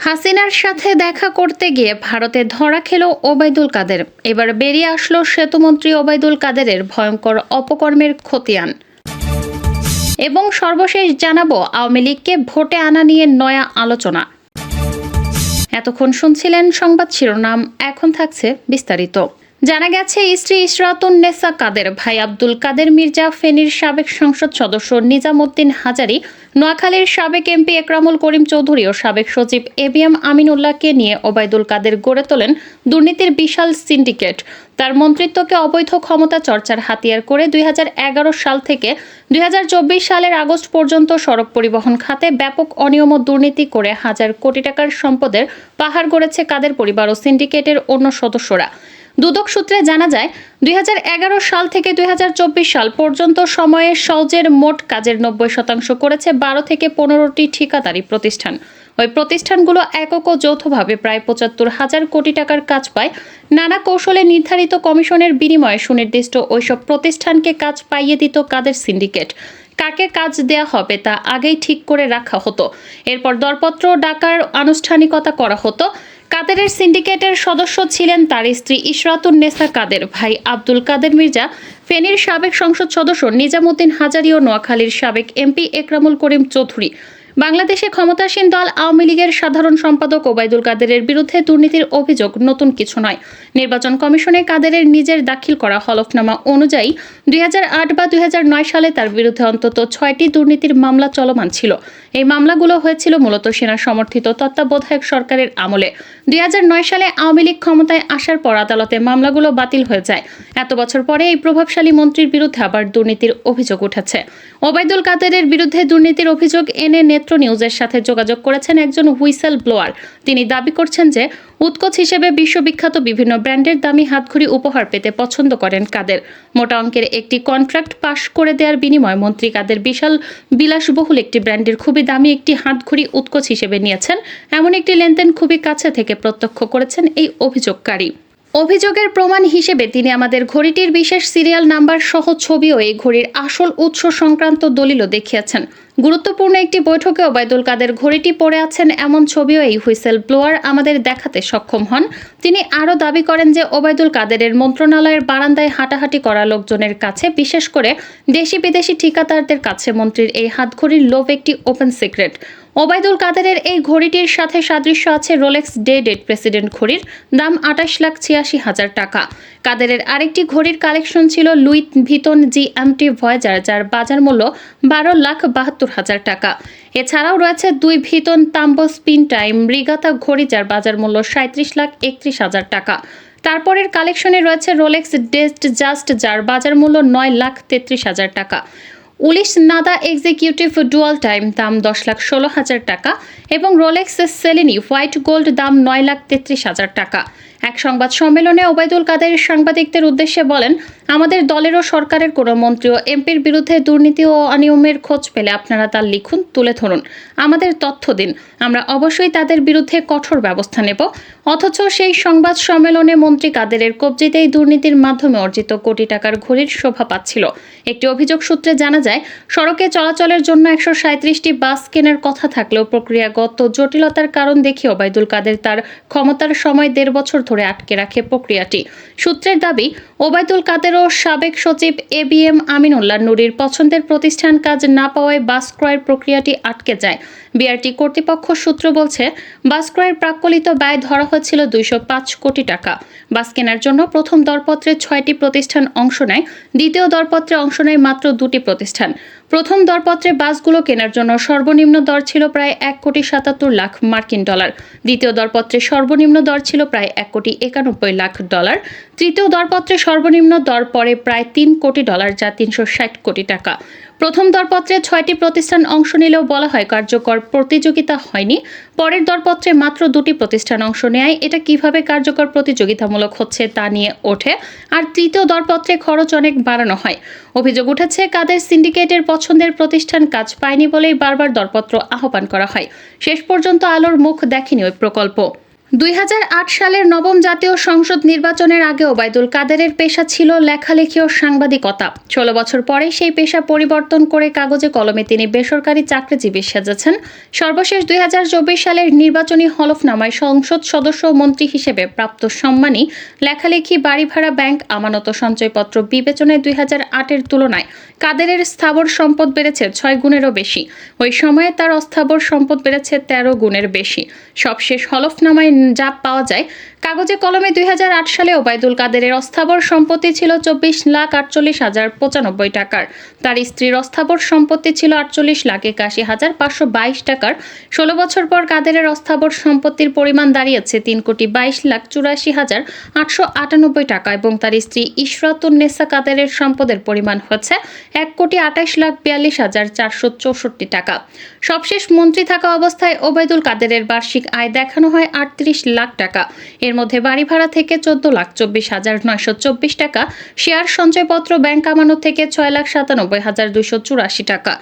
হাসিনার সাথে দেখা করতে গিয়ে ভারতে ধরা খেল ওবায়দুল কাদের। এবার বেরিয়ে আসলো সেতুমন্ত্রী ওবায়দুল কাদেরের ভয়ঙ্কর অপকর্মের খতিয়ান। এবং সর্বশেষ জানাবো আওয়ামী লীগকে ভোটে আনা নিয়ে নয়া আলোচনা। এতক্ষণ শুনছিলেন সংবাদ শিরোনাম, এখন থাকছে বিস্তারিত। জানা গেছে, স্ত্রী ইশরাতুন নেসা কাদের, ভাই আব্দুল কাদের মির্জা, ফেনীর সাবেক সংসদ সদস্য নিজামুদ্দিন হাজারী, নোয়াখালীর সাবেক এমপি একরামুল করিম চৌধুরী ও সাবেক সচিব এবিএম আমিনুল্লাহকে নিয়ে ওবায়দুল কাদের গড়ে তোলেন দুর্নীতির বিশাল সিন্ডিকেট। তার মন্ত্রিত্বকে অবৈধ ক্ষমতা চর্চার হাতিয়ার করে 2011 সাল থেকে 2024 সালের আগস্ট পর্যন্ত সড়ক পরিবহন খাতে ব্যাপক অনিয়ম ও দুর্নীতি করে হাজার কোটি টাকার সম্পদের পাহাড় গড়েছে কাদের পরিবার ও সিন্ডিকেটের অন্য সদস্যরা। দুদক সূত্রে জানা যায়, 2011 সাল থেকে 2024 সাল পর্যন্ত সময়ে সওজের মোট কাজের 90% করেছে 12 থেকে 15টি ঠিকাদারি প্রতিষ্ঠান। ওই প্রতিষ্ঠানগুলো একক ও যৌথভাবে প্রায় 75,000 কোটি টাকার কাজ পায়। নানা কৌশলে নির্ধারিত কমিশনের বিনিময়ে সুনির্দিষ্ট ওইসব প্রতিষ্ঠানকে কাজ পাইয়ে দিত কাদের সিন্ডিকেট। কাকে কাজ দেয়া হবে তা আগেই ঠিক করে রাখা হতো। এরপর দরপত্র ডাকার আনুষ্ঠানিকতা করা হতো। কাদেরের সিন্ডিকেটের সদস্য ছিলেন তার স্ত্রী ইশরাতুন নেসা কাদের, ভাই আব্দুল কাদের মির্জা, ফেনীর সাবেক সংসদ সদস্য নিজামুদ্দিন হাজারী ও নোয়াখালীর সাবেক এমপি একরামুল করিম চৌধুরী। বাংলাদেশে ক্ষমতাসীন দল আওয়ামী লীগের সাধারণ সম্পাদক ওবায়দুল কাদেরের বিরুদ্ধে দুর্নীতির অভিযোগ নতুন কিছু নয়। নির্বাচন কমিশনে কাদেরের নিজের দাখিল করা হলফনামা অনুযায়ী 2008 বা 2009 সালে তার বিরুদ্ধে অন্তত 6টি দুর্নীতির মামলা চলমান ছিল। এই মামলাগুলো হয়েছিল মূলত সেনা সমর্থিত তত্ত্বাবধায়ক সরকারের আমলে। 2009 সালে আওয়ামী লীগ ক্ষমতায় আসার পর আদালতে মামলাগুলো বাতিল হয়ে যায়। এত বছর পরে এই প্রভাবশালী মন্ত্রীর বিরুদ্ধে আবার দুর্নীতির অভিযোগ উঠেছে। ওবায়দুল কাদেরের বিরুদ্ধে দুর্নীতির অভিযোগ এনে নেত্র নিউজের সাথে যোগাযোগ করেছেন একজন হুইসেল ব্লোয়ার। তিনি দাবি করছেন যে উৎকোচ হিসেবে বিশ্ববিখ্যাত বিভিন্ন ব্র্যান্ডের দামি হাতঘড়ি উপহার পেতে পছন্দ করেন কাদের। মোটা অঙ্কের একটি কন্ট্রাক্ট পাশ করে দেওয়ার বিনিময়ে মন্ত্রী কাদের বিশাল বিলাসবহুল একটি ব্র্যান্ডের খুবই দামি একটি হাতঘড়ি উৎকোচ হিসেবে নিয়েছেন। এমন একটি লেনদেন খুবই কাছে থেকে প্রত্যক্ষ করেছেন এই অভিযোগকারী। অভিযোগের প্রমাণ হিসেবে তিনি আমাদের ঘড়িটির বিশেষ সিরিয়াল নাম্বার সহ ছবি ও এই ঘড়ির আসল উৎস সংক্রান্ত দলিলও দেখিয়েছেন। গুরুত্বপূর্ণ একটি বৈঠকে ওবায়দুল কাদের ঘড়িটি পরে আছেন এমন ছবিও এই হুইসেল ব্লোয়ার আমাদের দেখাতে সক্ষম হন। তিনি আরও দাবি করেন যে ওবায়দুল কাদেরের মন্ত্রণালয়ের বারান্দায় হাঁটাহাঁটি করা লোকজনের কাছে, বিশেষ করে দেশি বিদেশি ঠিকাদারদের কাছে মন্ত্রীর এই হাতঘড়ির লোভ একটি ওপেন সিক্রেট। ওবায়দুল কাদেরের এই ঘড়িটির সাথে সাদৃশ্য আছে রোলেক্স ডেট প্রেসিডেন্ট ঘড়ির, দাম 28,86,000 টাকা। কাদেরের আরেকটি ঘড়ির কালেকশন ছিল লুই ভিতন GMT ভয়েজার, যার বাজার মূল্য 12,72,000 টাকা। এছাড়াও রয়েছে 2 ভিতন তাম্বো স্পিন টাইম রিগাতা ঘড়ি, যার বাজার মূল্য 37,31,000 টাকা। তারপরের কালেকশনে রয়েছে রোলেক্স জাস্ট, যার বাজার মূল্য 9,33,000 টাকা। উলিশ নাদা এক্সিকিউটিভ ডুয়াল টাইম, দাম 10,16,000 টাকা এবং রোলেক্স সেলিনি হোয়াইট গোল্ড, দাম 9,33,000 টাকা। এক সংবাদ সম্মেলনে ওবায়দুল কাদের সাংবাদিকদের উদ্দেশ্যে বলেন, আমাদের দলের ও সরকারের কোনো মন্ত্রী ও এমপির বিরুদ্ধে দুর্নীতি ও অনিয়মের খোঁজ পেলে আপনারা তা লিখুন, তুলে ধরুন, আমাদের তথ্য দিন, আমরা অবশ্যই তাদের বিরুদ্ধে কঠোর ব্যবস্থা নেব। অথচ সেই সংবাদ সম্মেলনে মন্ত্রী কাদেরের কবজিতেই দুর্নীতির মাধ্যমে অর্জিত কোটি টাকার ঘড়ির শোভা পাচ্ছিল। একটি অভিযোগ সূত্রে জানা যায়, সড়কে চলাচলের জন্য 137টি বাস কেনার কথা থাকলেও প্রক্রিয়াগত জটিলতার কারণ দেখিয়ে ওবায়দুল কাদের তার ক্ষমতার সময় 1.5 বছর ধরে আটকে রাখে প্রক্রিয়াটি। সূত্রের দাবি, ওবায়দুল কাদের ও সাবেক সচিব এবিএম আমিনুল্লাহ নুরীর পছন্দের প্রতিষ্ঠান কাজ না পাওয়ায় বাস ক্রয়ের প্রক্রিয়াটি আটকে যায়। বিআরটি কর্তৃপক্ষ সূত্র বলছে, বাস ক্রয়ের প্রাক্কলিত ব্যয় ধরা হয়েছিল 205 কোটি টাকা। বাস কেনার জন্য প্রথম দরপত্রে 6টি প্রতিষ্ঠান অংশ নেয়, দ্বিতীয় দরপত্রে অংশ নেয় মাত্র 2টি প্রতিষ্ঠান। প্রথম দরপত্রে বাসগুলো কেনার জন্য সর্বনিম্ন দর ছিল প্রায় $1,77,00,000 মার্কিন ডলার। দ্বিতীয় দরপত্রে সর্বনিম্ন দর ছিল প্রায় $1,91,00,000। তৃতীয় দরপত্রে সর্বনিম্ন দর পরে প্রায় $3 কোটি, যা 360 কোটি টাকা। প্রথম দরপত্রে 6টি প্রতিষ্ঠান অংশ নিলেও বলা হয় কার্যকর প্রতিযোগিতা হয়নি। পরের দরপত্রে মাত্র 2টি প্রতিষ্ঠান অংশ নেয়, এটা কিভাবে কার্যকর প্রতিযোগিতামূলক হচ্ছে তা নিয়ে ওঠে। আর তৃতীয় দরপত্রে খরচ অনেক বাড়ানো হয়। অভিযোগ উঠেছে, কাদের সিন্ডিকেটের পছন্দের প্রতিষ্ঠান কাজ পায়নি বলেই বারবার দরপত্র আহ্বান করা হয়। শেষ পর্যন্ত আলোর মুখ দেখেনি ওই প্রকল্প। 2008 সালের নবম জাতীয় সংসদ নির্বাচনের আগে ওবায়দুল কাদেরের পেশা ছিল লেখালেখি ও সাংবাদিকতা। 16 বছর পরে সেই পেশা পরিবর্তন করে কাগজে কলমে তিনি বেসরকারি চাকরিজীবী সেজেছেন। সর্বশেষ 2024 সালের নির্বাচনী হলফনামায় সংসদ সদস্য ও মন্ত্রী হিসেবে প্রাপ্ত সম্মানী লেখালেখি, বাড়ি ভাড়া, ব্যাংক আমানত, সঞ্চয়পত্র বিবেচনায় 2008-এর তুলনায় কাদেরের স্থাবর সম্পদ বেড়েছে 6 গুণেরও বেশি। ওই সময়ে তার অস্থাবর সম্পদ বেড়েছে 13 গুণের বেশি। সবশেষ হলফনামায় যা পাওয়া যায়, কাগজে কলমে 2008 সালে ওবায়দুল কাদেরের অস্থাবর সম্পত্তি ছিল 24,48,095 টাকার। তার স্ত্রীর অস্থাবর সম্পত্তি ছিল 48,81,522 টাকার। 16 বছর পর কাদেরের অস্থাবর সম্পত্তির পরিমাণ দাঁড়িয়েছে 3,22,84,898 টাকা এবং তার স্ত্রী ইশরাতুন্নেসা কাদেরের সম্পদের পরিমাণ হচ্ছে 1,28,42,464 টাকা। সবশেষ মন্ত্রী থাকা অবস্থায় ওবায়দুল কাদেরের বার্ষিক আয় দেখানো হয় 38 লাখ টাকা। এর মধ্যে বাড়ি ভাড়া থেকে 14,24,924 টাকা, শেয়ার, সঞ্চয়পত্র, ব্যাংক আমানত থেকে 6,97,284 টাকা।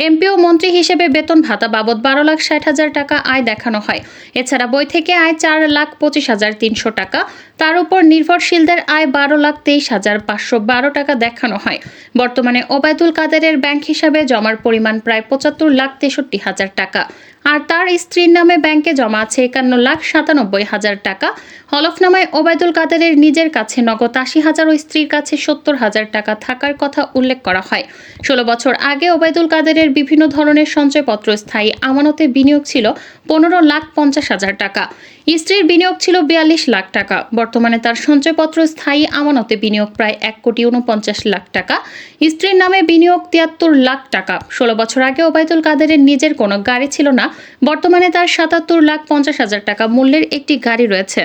এমপি ও মন্ত্রী হিসেবে বেতন ভাতা বাবদ 12,60,000 টাকা আয় দেখানো হয়। এছাড়া বই থেকে আয় 4,25,300 টাকা। তার উপর নির্ভরশীলদের আয় 12,23,512 টাকা দেখানো হয়। বর্তমানে ওবায়দুল কাদেরের ব্যাংক হিসাবে জমার পরিমাণ প্রায় 75,63,000 টাকা। আর তার স্ত্রীর নামে ব্যাংকে জমা আছে 51,97,000 টাকা। হলফনামায় ওবায়দুল কাদেরের নিজের কাছে নগদ 80,000 ও স্ত্রীর কাছে 70,000 টাকা থাকার কথা উল্লেখ করা হয়। 16 বছর আগে ওবায়দুল কাদেরের বিভিন্ন ধরনের সঞ্চয়পত্র স্থায়ী আমানতে বিনিয়োগ ছিল 15,50,000 টাকা। স্ত্রীর বিনিয়োগ ছিল 42 লাখ টাকা। বর্তমানে তার সঞ্চয়পত্র স্থায়ী আমানতে বিনিয়োগ প্রায় 1,49,00,000 টাকা। স্ত্রীর নামে বিনিয়োগ 73 লাখ টাকা। 16 বছর আগে ওবায়দুল কাদেরের নিজের কোনো গাড়ি ছিল না। বর্তমানে তার 77,50,000 টাকা মূল্যের একটি গাড়ি রয়েছে।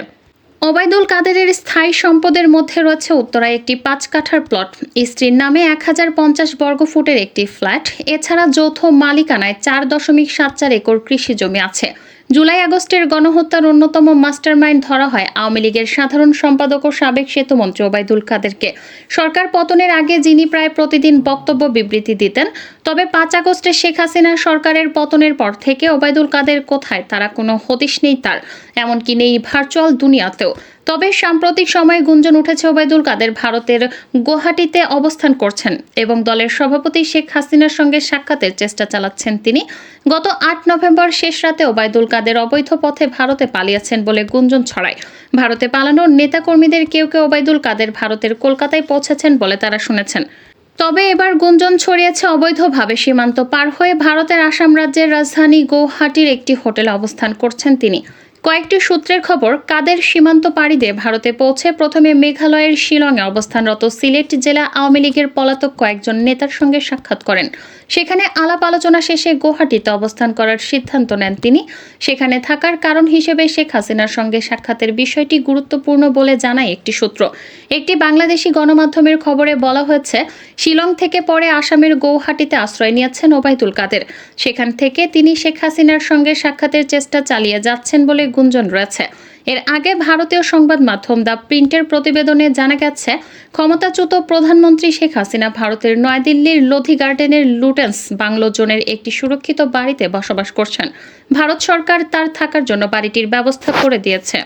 ওবায়দুল কাদেরের স্থায়ী সম্পদের মধ্যে রয়েছে উত্তরায় একটি 5 কাঠার প্লট, স্ত্রীর নামে 1050 বর্গফুটের একটি ফ্ল্যাট। এছাড়া যৌথ মালিকানায় 4.74 একর কৃষি জমি আছে। জুলাই-আগস্টের গণহত্যার অন্যতম মাস্টারমাইন্ড ধরা হয় আওয়ামী লীগের সাধারণ সম্পাদক ও সাবেক সেতুমন্ত্রী ওবায়দুল কাদেরকে। সরকার পতনের আগে যিনি প্রায় প্রতিদিন বক্তব্য বিবৃতি দিতেন, তবে 5 আগস্টে শেখ হাসিনা সরকারের পতনের পর থেকে ওবায়দুল কাদের কোথায় তারা কোনো হদিশ নেই তার, এমনকি নেই ভার্চুয়াল দুনিয়াতেও। তবে সাম্প্রতিক সময়ে গুঞ্জন উঠেছে ওবায়দুল কাদের ভারতের গুয়াহাটিতে অবস্থান করছেন এবং দলের সভাপতি শেখ হাসিনার সঙ্গে সাক্ষাতের চেষ্টা চালাচ্ছেন তিনি। গত 8 নভেম্বর শেষ রাতে ওবায়দুল কাদের অবৈধ পথে ভারতে পালিয়েছেন বলে গুঞ্জন ছড়ায়। ভারতে পালানোর নেতাকর্মীদের কেউ কেউ ওবায়দুল কাদের ভারতের কলকাতায় পৌঁছেছেন বলে তারা শুনেছেন। তবে এবার গুঞ্জন ছড়িয়েছে অবৈধভাবে সীমান্ত পার হয়ে ভারতের আসাম রাজ্যের রাজধানী গৌহাটির একটি হোটেলে অবস্থান করছেন তিনি। কয়েকটি সূত্রের খবর, কাদের সীমান্ত পাড়ি দিয়ে ভারতে পৌঁছে প্রথমে মেঘালয়ের শিলংয়ে অবস্থানরত সিলেট জেলা আওয়ামী লীগের পলাতক কয়েকজন নেতার সঙ্গে সাক্ষাৎ করেন। সেখানে আলাপ আলোচনা শেষে গুয়াহাটিতে অবস্থান করার সিদ্ধান্ত নেন তিনি। সেখানে থাকার কারণ হিসেবে শেখ হাসিনার সঙ্গে সাক্ষাতের বিষয়টি গুরুত্বপূর্ণ বলে জানায় একটি সূত্র। একটি বাংলাদেশি গণমাধ্যমের খবরে বলা হয়েছে, শিলং থেকে পরে আসামের গৌহাটিতে আশ্রয় নিয়েছেন ওবায়দুল কাদের। সেখান থেকে তিনি শেখ হাসিনার সঙ্গে সাক্ষাতের চেষ্টা চালিয়ে যাচ্ছেন বলে গুঞ্জন রয়েছে। এর আগে ভারতীয় সংবাদ মাধ্যম দ্য প্রিন্টের প্রতিবেদনে জানা গেছে, ক্ষমতাচ্যুত প্রধানমন্ত্রী শেখ হাসিনা ভারতের নয়াদিল্লির লোধি গার্ডেনের লুটেন্স বাংলো জোনের একটি সুরক্ষিত বাড়িতে বসবাস করছেন। ভারত সরকার তার থাকার জন্য বাড়িটির ব্যবস্থা করে দিয়েছে।